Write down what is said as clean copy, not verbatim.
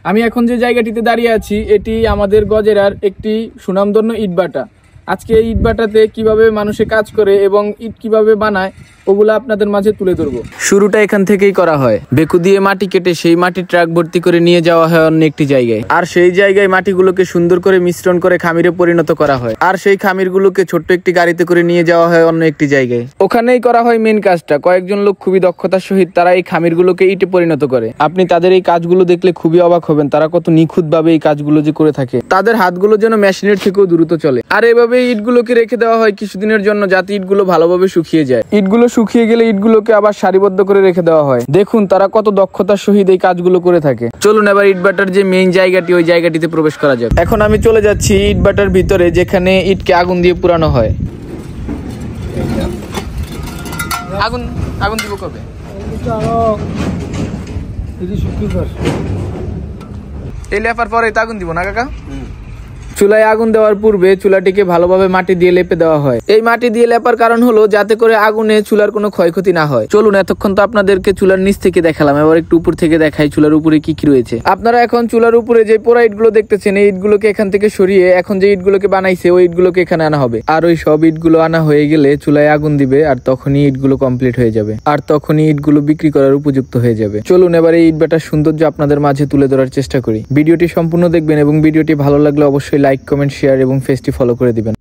আমি এখন যে জায়গাটিতে দাঁড়িয়ে আছি এটি আমাদের গজেরার একটি সুনামধন্য ইটভাটা। আজকে এই ইটভাটাতে কিভাবে মানুষে কাজ করে এবং ইট কিভাবে বানায় ওগুলো আপনাদের মাঝে তুলে ধরবো। শুরুটা এখান থেকেই করা হয়। বেকু দিয়ে মাটি কেটে সেই মাটি ট্রাক ভর্তি করে নিয়ে যাওয়া হয় অন্য একটি জায়গায়, আর সেই জায়গায় মাটিগুলোকে সুন্দর করে মিশ্রণ করে খামিরে পরিণত করা হয়, আর সেই খামিরগুলোকে ছোট্ট একটি গাড়িতে করে নিয়ে যাওয়া হয় অন্য একটি জায়গায়। ওখানেই করা হয় মেন কাজটা। কয়েকজন লোক খুবই দক্ষতার সহিত তারা এই খামিরগুলোকে ইটে পরিণত করে। আপনি তাদের এই কাজগুলো দেখলে খুবই অবাক হবেন, তারা কত নিখুঁত ভাবে এই কাজগুলো যে করে থাকে। তাদের হাতগুলো যেন মেশিনের থেকেও দ্রুত চলে। আর এভাবে ইটগুলোকে রেখে দেওয়া হয় কিছুদিনের জন্য, যাতে ইটগুলো ভালোভাবে শুকিয়ে যায়। ইটগুলো শুকিয়ে গেলে ইটগুলোকে আবার সারিবদ্ধ করে রেখে দেওয়া হয়। দেখুন তারা কত দক্ষতার সহিত এই কাজগুলো করে থাকে। চলুন এবার ইটভাটার যে মেইন জায়গাটি ওই জায়গাটিতে প্রবেশ করা যাক। এখন আমি চলে যাচ্ছি ইটভাটার ভিতরে, যেখানে ইটকে আগুন দিয়ে পুরানো হয়। আগুন আগুন দিব কবে? এই লেপার পরে আগুন দিব না কাকা? চুলায় আগুন দেওয়ার পূর্বে চুলাটিকে ভালোভাবে মাটি দিয়ে লেপে দেওয়া হয়। এই মাটি দিয়ে লেপার কারণ হলো যাতে করে আগুনে চুলার কোনো ক্ষয়ক্ষতি না হয়। চলুন এতক্ষণ তো আপনাদেরকে চুলার নিচ থেকে দেখালাম, এবার একটু উপর থেকে দেখাই চুলার উপরে কি কি রয়েছে। আপনারা এখন চুলার উপরে যে পোড়া ইটগুলো দেখতেছেন এই ইটগুলোকে এখান থেকে সরিয়ে এখন যে ইটগুলোকে বানাইছে ওই ইটগুলোকে এখানে আনা হবে। আর ওই সব ইটগুলো আনা হয়ে গেলে চুলায় আগুন দিবে, আর তখনই ইটগুলো কমপ্লিট হয়ে যাবে, আর তখনই ইটগুলো বিক্রি করার উপযুক্ত হয়ে যাবে। চলুন এবার এই ইটভাটার সৌন্দর্য আপনাদের মাঝে তুলে ধরার চেষ্টা করি। ভিডিওটি সম্পূর্ণ দেখবেন এবং ভিডিওটি ভালো লাগলে অবশ্যই লাইক, কমেন্ট, শেয়ার এবং পেজটি ফলো করে দিবেন।